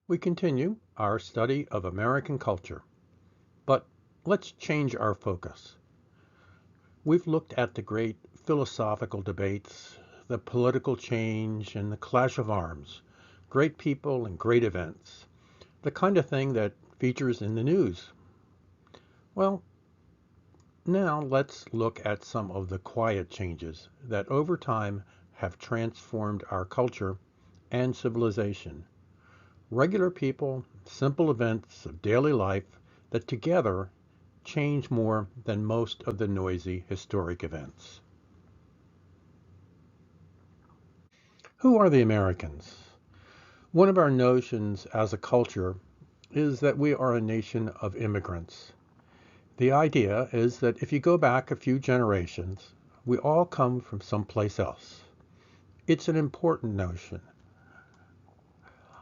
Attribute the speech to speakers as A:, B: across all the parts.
A: We continue our study of American culture, but let's change our focus. We've looked at the great philosophical debates, the political change, and the clash of arms, great people and great events, the kind of thing that features in the news. Well, now let's look at some of the quiet changes that over time have transformed our culture and civilization. Regular people, simple events of daily life that together change more than most of the noisy historic events. Who are the Americans? One of our notions as a culture is that we are a nation of immigrants. The idea is that if you go back a few generations, we all come from someplace else. It's an important notion.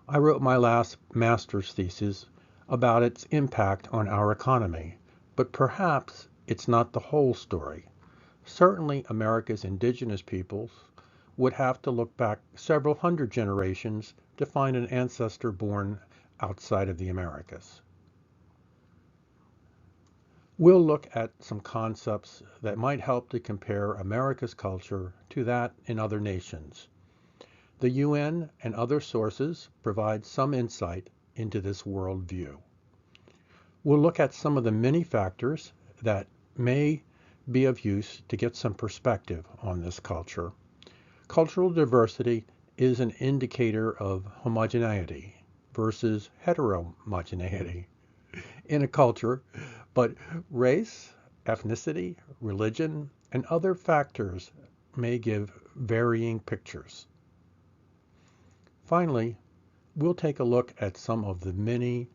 A: I wrote my last master's thesis about its impact on our economy, but perhaps it's not the whole story. Certainly, America's indigenous peoples would have to look back several hundred generations to find an ancestor born outside of the Americas. We'll look at some concepts that might help to compare America's culture to that in other nations. The UN and other sources provide some insight into this worldview. We'll look at some of the many factors that may be of use to get some perspective on this culture. Cultural diversity is an indicator of homogeneity versus heterogeneity in a culture, but race, ethnicity, religion, and other factors may give varying pictures. Finally, we'll take a look at some of the many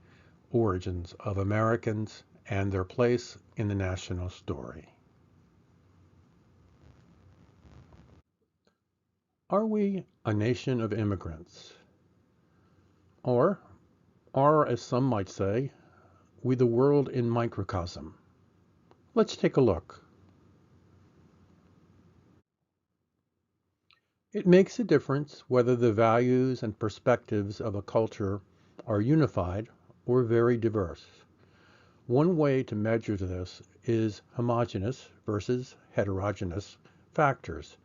A: origins of Americans and their place in the national story. Are we a nation of immigrants? Or are, as some might say, we the world in microcosm? Let's take a look. It makes a difference whether the values and perspectives of a culture are unified or very diverse. One way to measure this is homogeneous versus heterogeneous factors.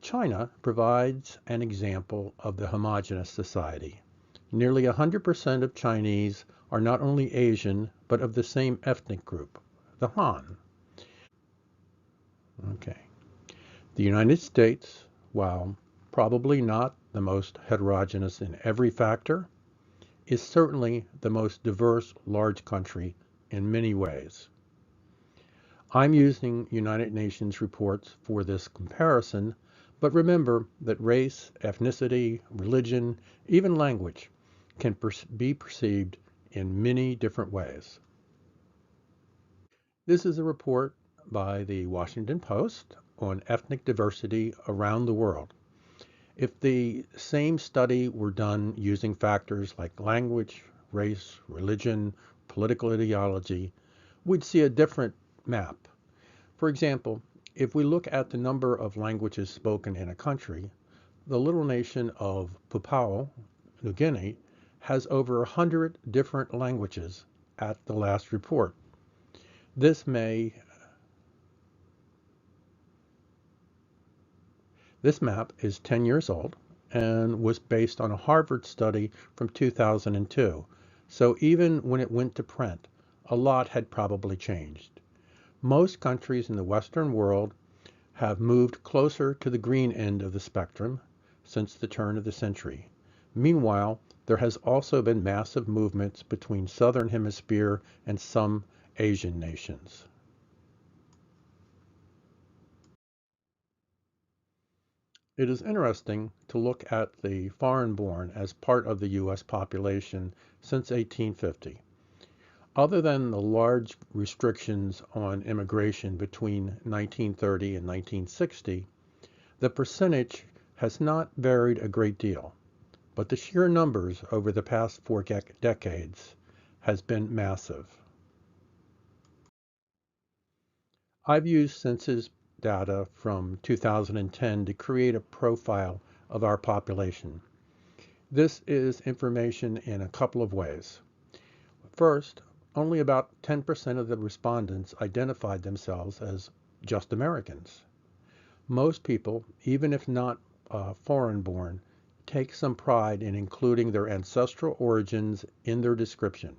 A: China provides an example of the homogeneous society. Nearly 100% of Chinese are not only Asian, but of the same ethnic group, the Han. Okay. The United States, while probably not the most heterogeneous in every factor, is certainly the most diverse large country in many ways. I'm using United Nations reports for this comparison, but remember that race, ethnicity, religion, even language can be perceived in many different ways. This is a report by the Washington Post on ethnic diversity around the world. If the same study were done using factors like language, race, religion, political ideology, we'd see a different map. For example, if we look at the number of languages spoken in a country, the little nation of Papua New Guinea has over 100 different languages at the last report. This map is 10 years old and was based on a Harvard study from 2002. So even when it went to print, a lot had probably changed. Most countries in the Western world have moved closer to the green end of the spectrum since the turn of the century. Meanwhile, there has also been massive movements between Southern Hemisphere and some Asian nations. It is interesting to look at the foreign-born as part of the U.S. population since 1850. Other than the large restrictions on immigration between 1930 and 1960, the percentage has not varied a great deal, but the sheer numbers over the past four decades has been massive. I've used census data from 2010 to create a profile of our population. This is information in a couple of ways. First, only about 10% of the respondents identified themselves as just Americans. Most people, even if not foreign-born, take some pride in including their ancestral origins in their description.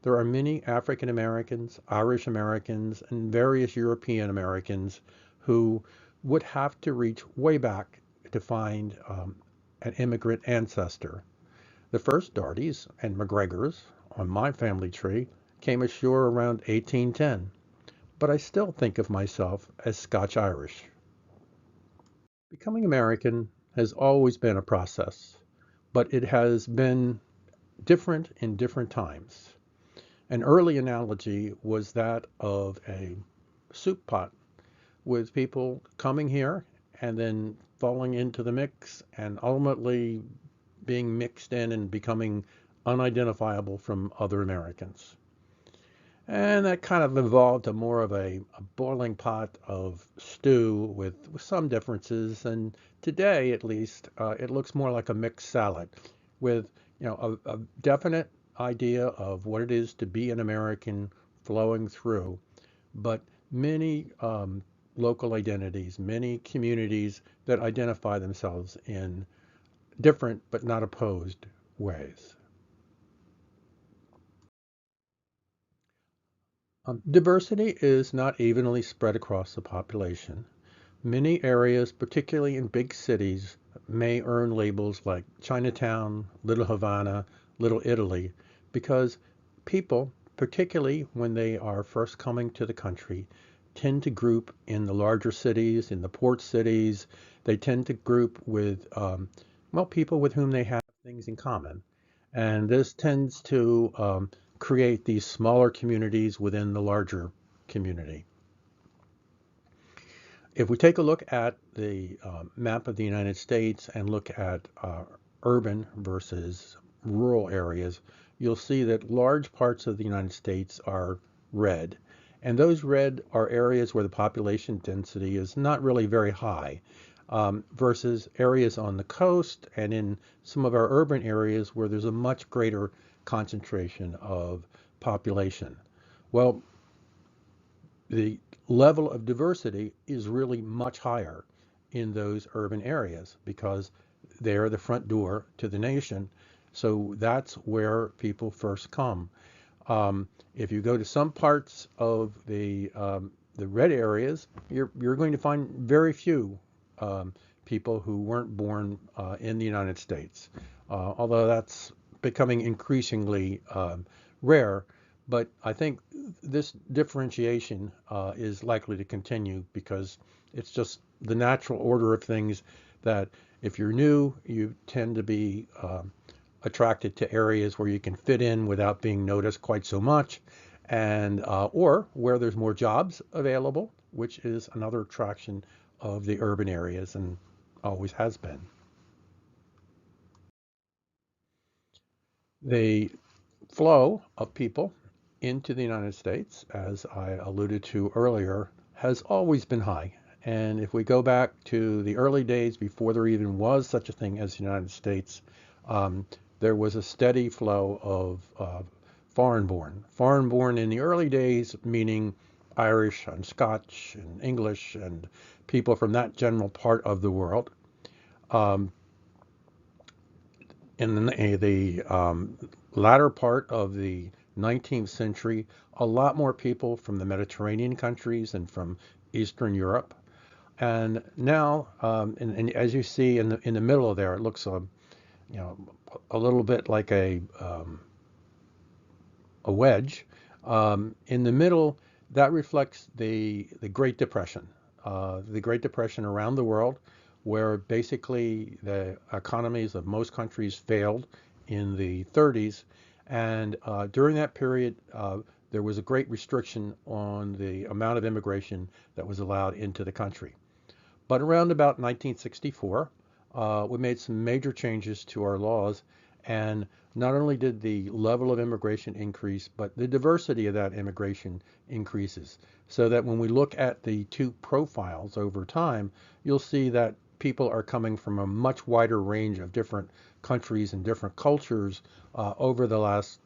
A: There are many African Americans, Irish Americans, and various European Americans who would have to reach way back to find an immigrant ancestor. The first Dartys and McGregors on my family tree came ashore around 1810, but I still think of myself as Scotch-Irish. Becoming American has always been a process, but it has been different in different times. An early analogy was that of a soup pot with people coming here and then falling into the mix and ultimately being mixed in and becoming unidentifiable from other Americans. And that kind of evolved to more of a boiling pot of stew with some differences. And today, at least, it looks more like a mixed salad with, a definite idea of what it is to be an American flowing through, but many local identities, many communities that identify themselves in different but not opposed ways. Diversity is not evenly spread across the population. Many areas, particularly in big cities, may earn labels like Chinatown, Little Havana, Little Italy, because people, particularly when they are first coming to the country, tend to group in the larger cities, in the port cities. They tend to group with, people with whom they have things in common. And this tends to create these smaller communities within the larger community. If we take a look at the map of the United States and look at urban versus rural areas, you'll see that large parts of the United States are red. And those red are areas where the population density is not really very high, versus areas on the coast and in some of our urban areas where there's a much greater concentration of population. Well, the level of diversity is really much higher in those urban areas because they're the front door to the nation. So that's where people first come. If you go to some parts of the red areas, you're going to find very few people who weren't born in the United States, although that's becoming increasingly rare. But I think this differentiation is likely to continue because it's just the natural order of things that if you're new, you tend to be attracted to areas where you can fit in without being noticed quite so much, and or where there's more jobs available, which is another attraction of the urban areas and always has been. The flow of people into the United States, as I alluded to earlier, has always been high. And if we go back to the early days before there even was such a thing as the United States, um, there was a steady flow of foreign-born. Foreign-born in the early days, meaning Irish and Scotch and English and people from that general part of the world. Um, in the latter part of the 19th century, a lot more people from the Mediterranean countries and from Eastern Europe. And now, and as you see in the middle of there, it looks you know a little bit like a wedge. In the middle, that reflects the Great Depression, the Great Depression around the world, where basically the economies of most countries failed in the 30s. And during that period, there was a great restriction on the amount of immigration that was allowed into the country. But around about 1964, we made some major changes to our laws, and not only did the level of immigration increase, but the diversity of that immigration increases. So that when we look at the two profiles over time, you'll see that people are coming from a much wider range of different countries and different cultures over the last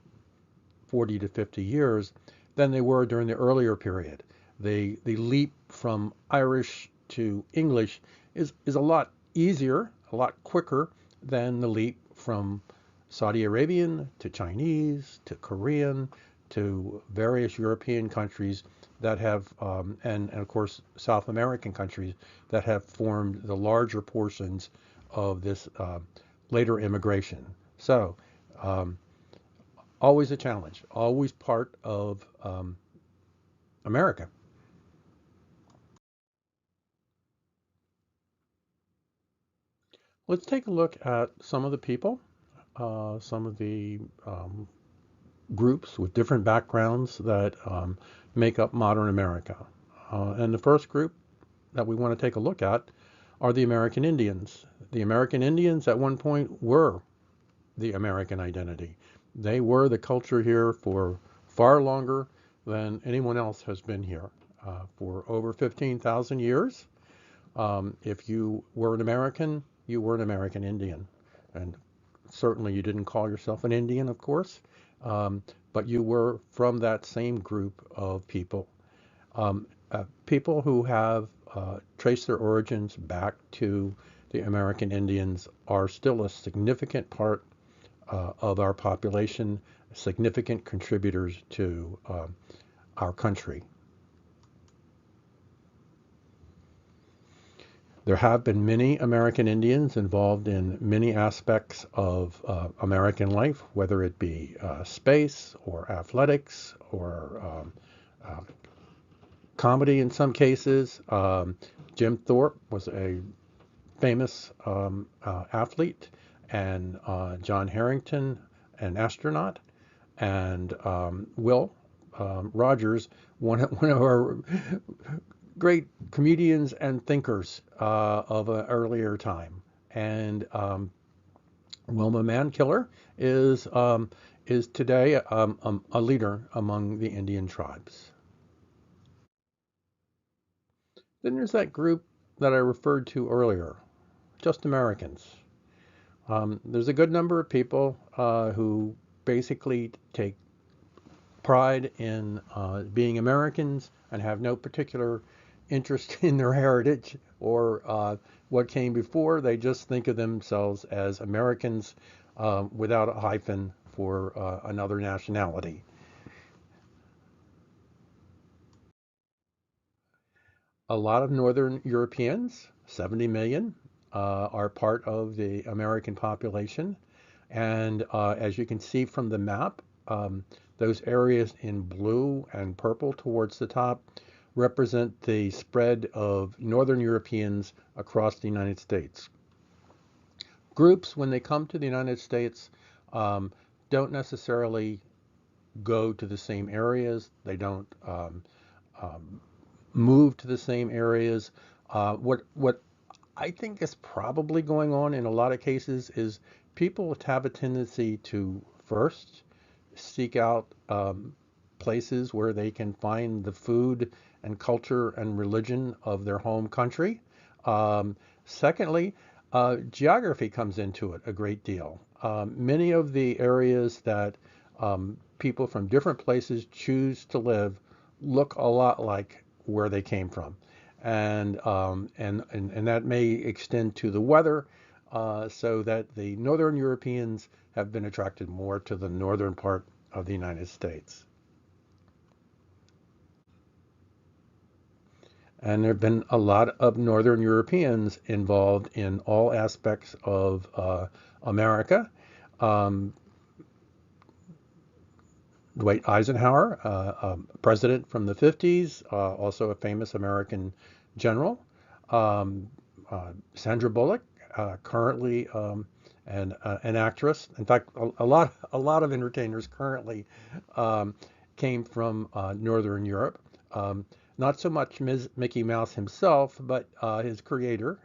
A: 40 to 50 years than they were during the earlier period. The leap from Irish to English is a lot easier, a lot quicker than the leap from Saudi Arabian to Chinese to Korean to various European countries that have, and of course South American countries that have formed the larger portions of this later immigration. So always a challenge, always part of America. Let's take a look at some of the people, some of the groups with different backgrounds that make up modern America. And the first group that we want to take a look at are the American Indians. The American Indians at one point were the American identity. They were the culture here for far longer than anyone else has been here. For over 15,000 years, if you were an American, you were an American Indian. And certainly you didn't call yourself an Indian, of course, but you were from that same group of people. People who have traced their origins back to the American Indians are still a significant part of our population, significant contributors to our country. There have been many American Indians involved in many aspects of American life, whether it be space or athletics or comedy in some cases. Jim Thorpe was a famous athlete, and John Harrington, an astronaut, and Will Rogers, one of our great comedians and thinkers of an earlier time. And Wilma Mankiller is today a leader among the Indian tribes. Then there's that group that I referred to earlier, just Americans. There's a good number of people who basically take pride in being Americans and have no particular interest in their heritage or what came before. They just think of themselves as Americans without a hyphen for another nationality. A lot of Northern Europeans, 70 million, are part of the American population. And as you can see from the map, those areas in blue and purple towards the top represent the spread of Northern Europeans across the United States. Groups, when they come to the United States, don't necessarily go to the same areas. They don't move to the same areas. What I think is probably going on in a lot of cases is people have a tendency to first seek out places where they can find the food and culture and religion of their home country. Secondly, geography comes into it a great deal. Many of the areas that people from different places choose to live look a lot like where they came from. And that may extend to the weather, so that the Northern Europeans have been attracted more to the northern part of the United States. And there have been a lot of Northern Europeans involved in all aspects of America. Um, Dwight Eisenhower, president from the 50s, also a famous American general. Um, Sandra Bullock, currently an actress. In fact, a lot of entertainers currently came from Northern Europe. Not so much Mickey Mouse himself, but his creator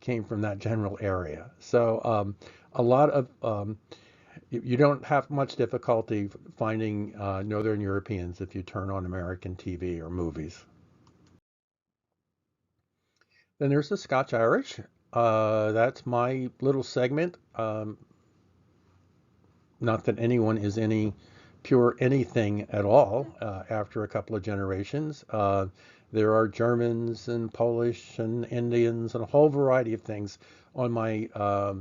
A: came from that general area. So a lot of you don't have much difficulty finding Northern Europeans if you turn on American TV or movies. Then there's the Scotch-Irish. That's my little segment. Not that anyone is any pure anything at all after a couple of generations. There are Germans and Polish and Indians and a whole variety of things on my uh,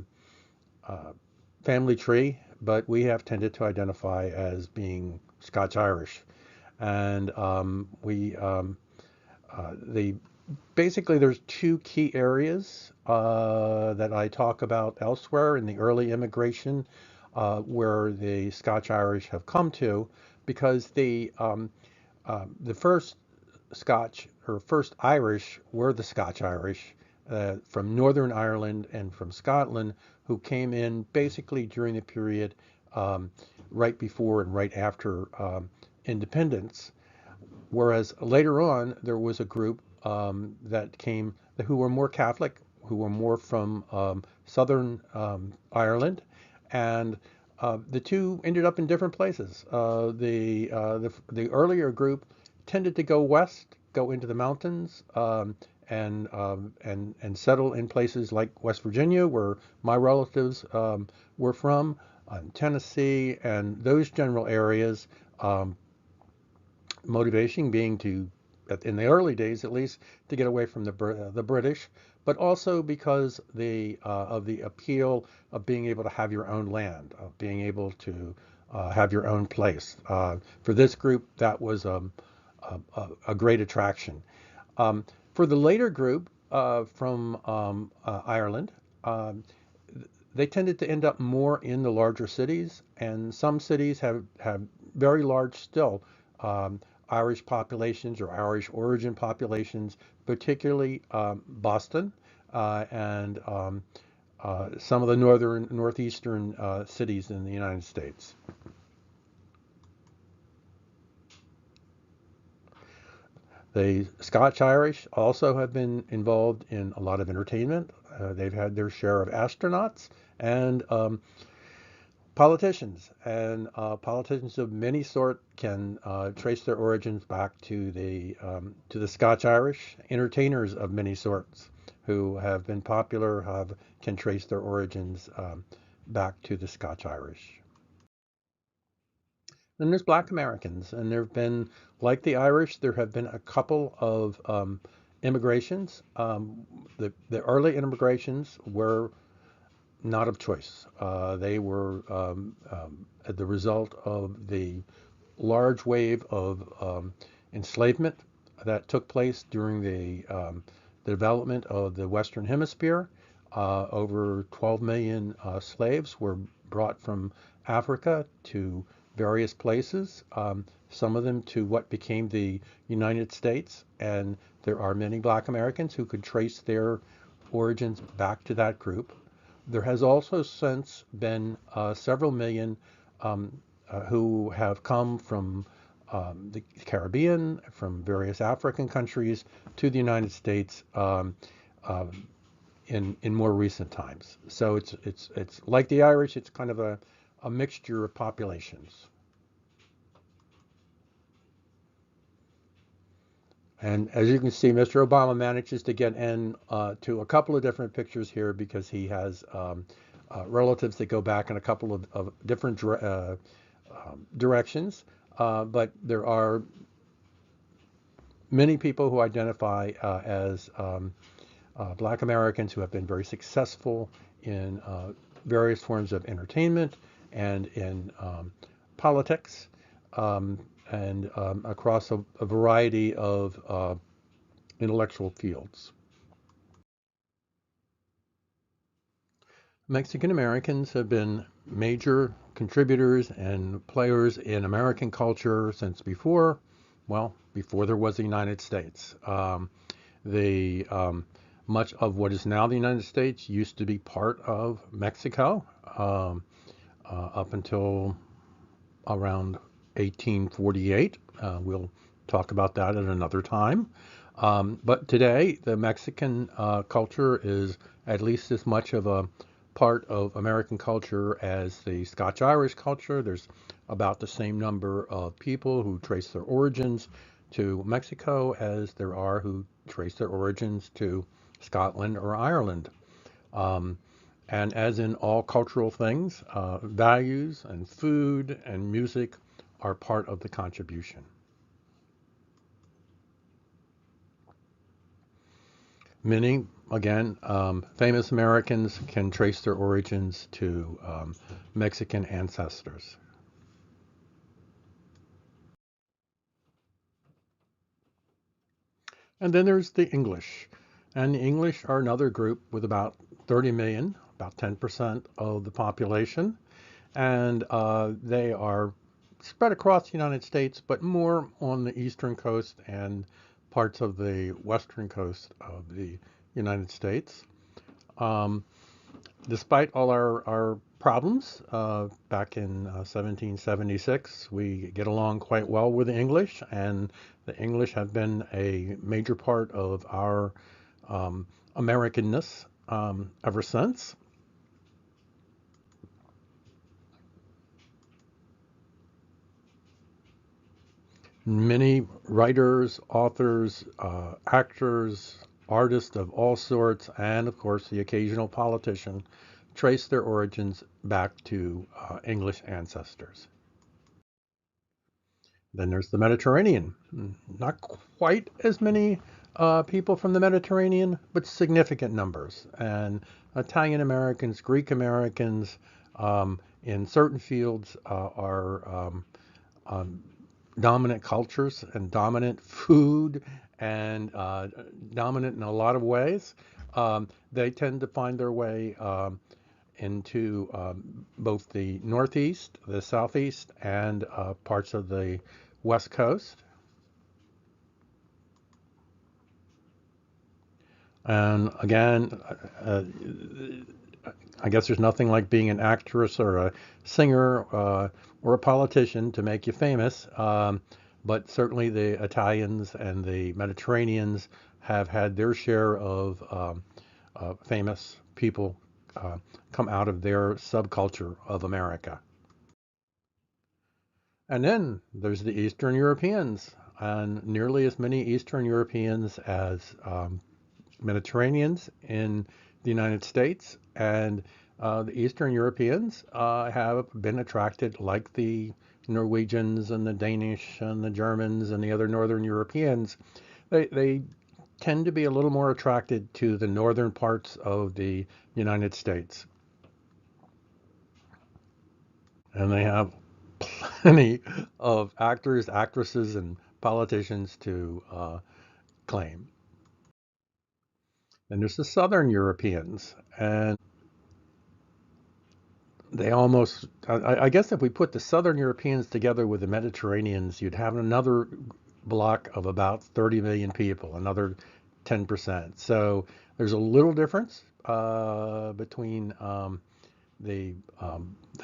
A: family tree, but we have tended to identify as being Scotch-Irish. And the basically there's two key areas that I talk about elsewhere in the early immigration where the Scotch-Irish have come to, because the first Scotch or first Irish were the Scotch-Irish from Northern Ireland and from Scotland, who came in basically during the period um, right before and right after independence. Whereas later on, there was a group that came who were more Catholic, who were more from Southern Ireland, and the two ended up in different places. The earlier group tended to go west, go into the mountains, and settle in places like West Virginia, where my relatives were from, Tennessee, and those general areas. Um, Motivation being to, in the early days at least, to get away from the British, but also because of the appeal of being able to have your own land, of being able to have your own place. For this group, that was a great attraction. Um, for the later group from Ireland, um, they tended to end up more in the larger cities, and some cities have very large still um, Irish populations or Irish origin populations, particularly Boston and some of the northeastern cities in the United States. The Scotch-Irish also have been involved in a lot of entertainment. They've had their share of astronauts and politicians, and politicians of many sort can trace their origins back to the Scotch-Irish. Entertainers of many sorts who have been popular can trace their origins back to the Scotch-Irish. Then there's Black Americans, and there have been, like the Irish, there have been a couple of immigrations. The early immigrations were not of choice. They were the result of the large wave of enslavement that took place during the development of the Western Hemisphere. Over 12 million slaves were brought from Africa to various places, some of them to what became the United States. And there are many Black Americans who could trace their origins back to that group. There has also since been several million who have come from the Caribbean, from various African countries to the United States um, in more recent times. So it's like the Irish. It's kind of a mixture of populations. And as you can see, Mr. Obama manages to get in to a couple of different pictures here because he has relatives that go back in a couple of different directions. But there are many people who identify as Black Americans who have been very successful in various forms of entertainment and in politics um, and across a variety of intellectual fields. Mexican Americans have been major contributors and players in American culture since before there was the United States. The Much of what is now the United States used to be part of Mexico up until around 1848. We'll talk about that at another time. But today, the Mexican culture is at least as much of a part of American culture as the Scotch-Irish culture. There's about the same number of people who trace their origins to Mexico as there are who trace their origins to Scotland or Ireland. Um, and as in all cultural things, values and food and music are part of the contribution. Many, again, famous Americans can trace their origins to Mexican ancestors. And then there's the English. And the English are another group with about 30 million, about 10% of the population. And they are spread across the United States, but more on the eastern coast and parts of the western coast of the United States. Um, Despite all our problems, back in 1776, we get along quite well with the English, and the English have been a major part of our um, Americanness ever since. Many writers, authors, actors, artists of all sorts, and of course the occasional politician trace their origins back to English ancestors. Then there's the Mediterranean. Not quite as many people from the Mediterranean, but significant numbers. And Italian Americans, Greek Americans, in certain fields are um, dominant cultures and dominant food and dominant in a lot of ways. They tend to find their way into both the Northeast, the Southeast, and parts of the West Coast. And again, uh, I guess there's nothing like being an actress or a singer or a politician to make you famous. But certainly the Italians and the Mediterraneans have had their share of famous people come out of their subculture of America. And then there's the Eastern Europeans, and nearly as many Eastern Europeans as Mediterraneans in the United States. And the Eastern Europeans have been attracted, like the Norwegians and the Danish and the Germans and the other Northern Europeans. They tend to be a little more attracted to the northern parts of the United States. And they have plenty of actors, actresses, and politicians to claim. And there's the Southern Europeans, and they almost, I guess if we put the Southern Europeans together with the Mediterraneans, you'd have another block of about 30 million people, another 10%. So there's a little difference between the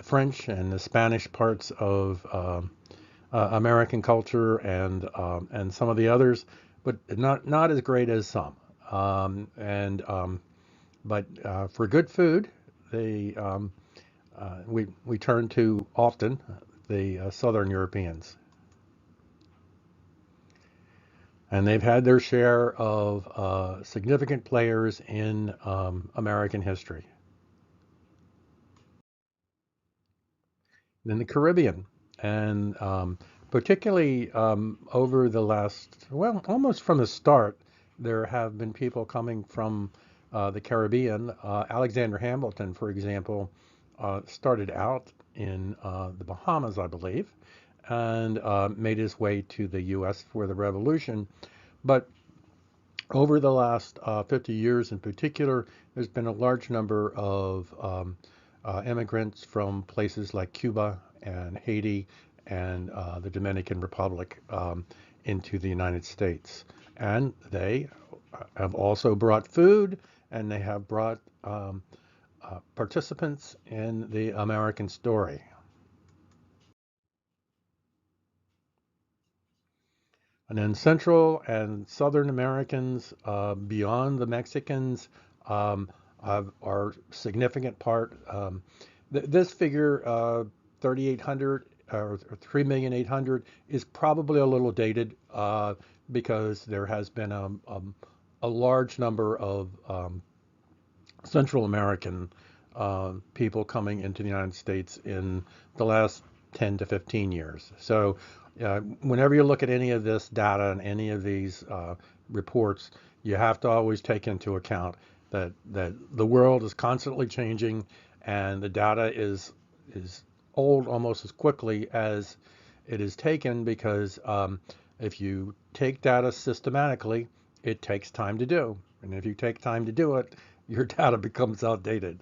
A: French and the Spanish parts of American culture and some of the others, but not as great as some. And but for good food, they we turn to often the Southern Europeans, and they've had their share of significant players in American history. In the Caribbean, and particularly over the last, well, almost from the start, there have been people coming from the Caribbean. Alexander Hamilton, for example, started out in the Bahamas, I believe, and made his way to the U.S. for the Revolution. But over the last 50 years in particular, there's been a large number of immigrants from places like Cuba and Haiti and the Dominican Republic into the United States. And they have also brought food, and they have brought participants in the American story. And then Central and Southern Americans, beyond the Mexicans, are significant part. This figure, 3,800 or 3,800,000, is probably a little dated because there has been a large number of Central American people coming into the United States in the last 10 to 15 years. So whenever you look at any of this data and any of these reports, you have to always take into account that the world is constantly changing and the data is old almost as quickly as it is taken because if you take data systematically, it takes time to do. And if you take time to do it, your data becomes outdated.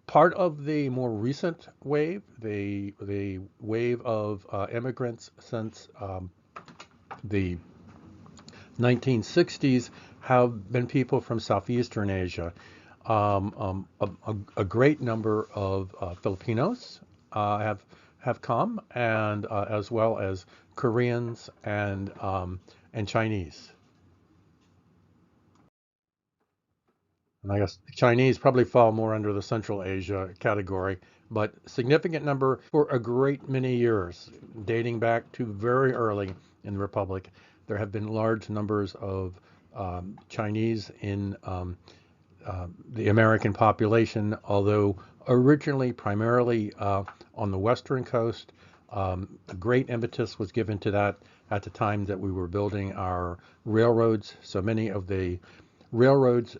A: Part of the more recent wave, the wave of immigrants since the 1960s, have been people from Southeastern Asia. A great number of Filipinos have come, and as well as Koreans and Chinese. And I guess Chinese probably fall more under the Central Asia category, but significant number for a great many years, dating back to very early in the Republic. There have been large numbers of Chinese in the American population, although originally primarily on the western coast. A great impetus was given to that at the time that we were building our railroads. So many of the railroads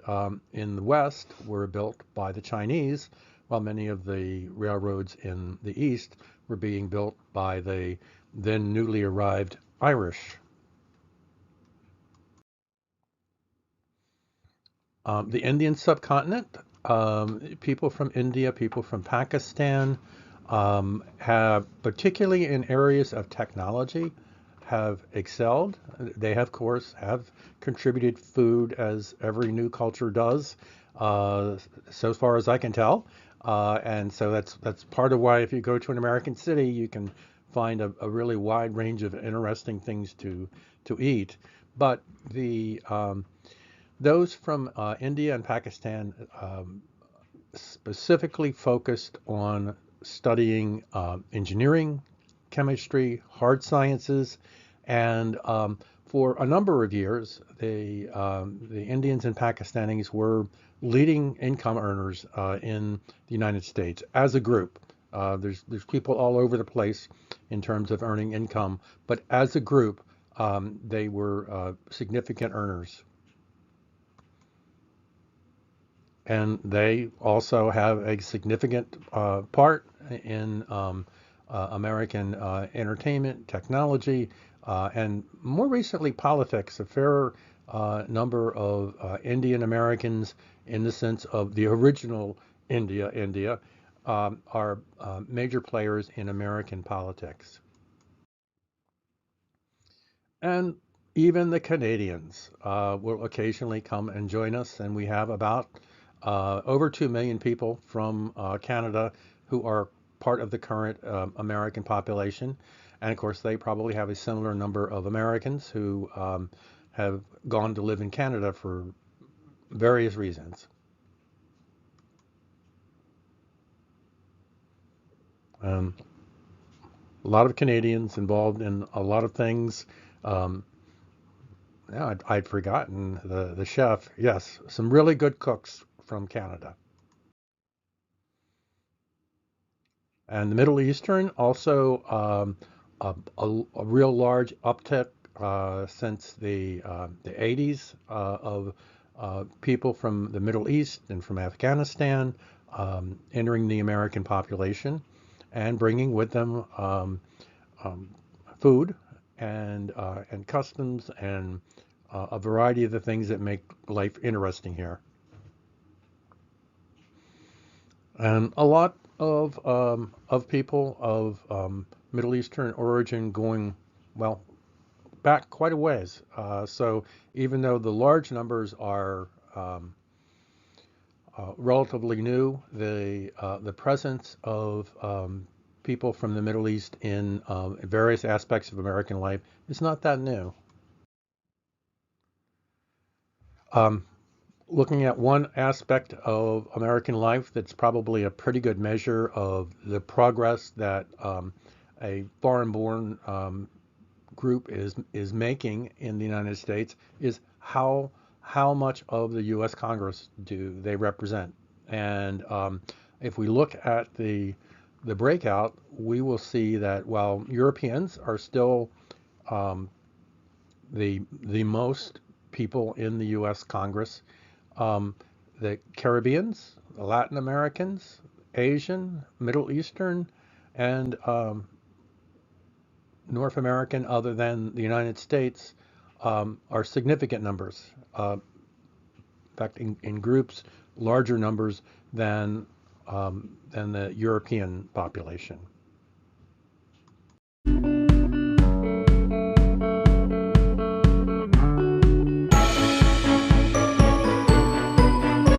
A: in the west were built by the Chinese, while many of the railroads in the east were being built by the then newly arrived Irish. The Indian subcontinent, people from India, people from Pakistan, have, particularly in areas of technology, have excelled. They, of course, have contributed food as every new culture does, so far as I can tell. And so that's part of why if you go to an American city, you can find a really wide range of interesting things to eat. But those from India and Pakistan specifically focused on studying engineering, chemistry, hard sciences, and for a number of years, the Indians and Pakistanis were leading income earners in the United States as a group. There's people all over the place in terms of earning income, but as a group, they were significant earners. And they also have a significant part in American entertainment, technology, and more recently politics. A fair number of Indian Americans, in the sense of the original India, are major players in American politics. And even the Canadians will occasionally come and join us, and we have about over 2 million people from Canada who are part of the current American population. And of course, they probably have a similar number of Americans who have gone to live in Canada for various reasons. Um, a lot of Canadians involved in a lot of things. Um, yeah, I'd forgotten the chef. Yes, some really good cooks from Canada. And the Middle Eastern also a real large uptick since the 80s of people from the Middle East and from Afghanistan entering the American population and bringing with them um, food and customs and a variety of the things that make life interesting here. And a lot of people of Middle Eastern origin going, well, back quite a ways. So even though the large numbers are relatively new, the presence of people from the Middle East in various aspects of American life is not that new. Um, Looking at one aspect of American life that's probably a pretty good measure of the progress that a foreign-born group is making in the United States is how how much of the U.S. Congress do they represent? And if we look at the breakout, we will see that while Europeans are still um, the most people in the U.S. Congress, um, the Caribbeans, the Latin Americans, Asian, Middle Eastern, and North American, other than the United States, are significant numbers. In fact, in groups, larger numbers than the European population.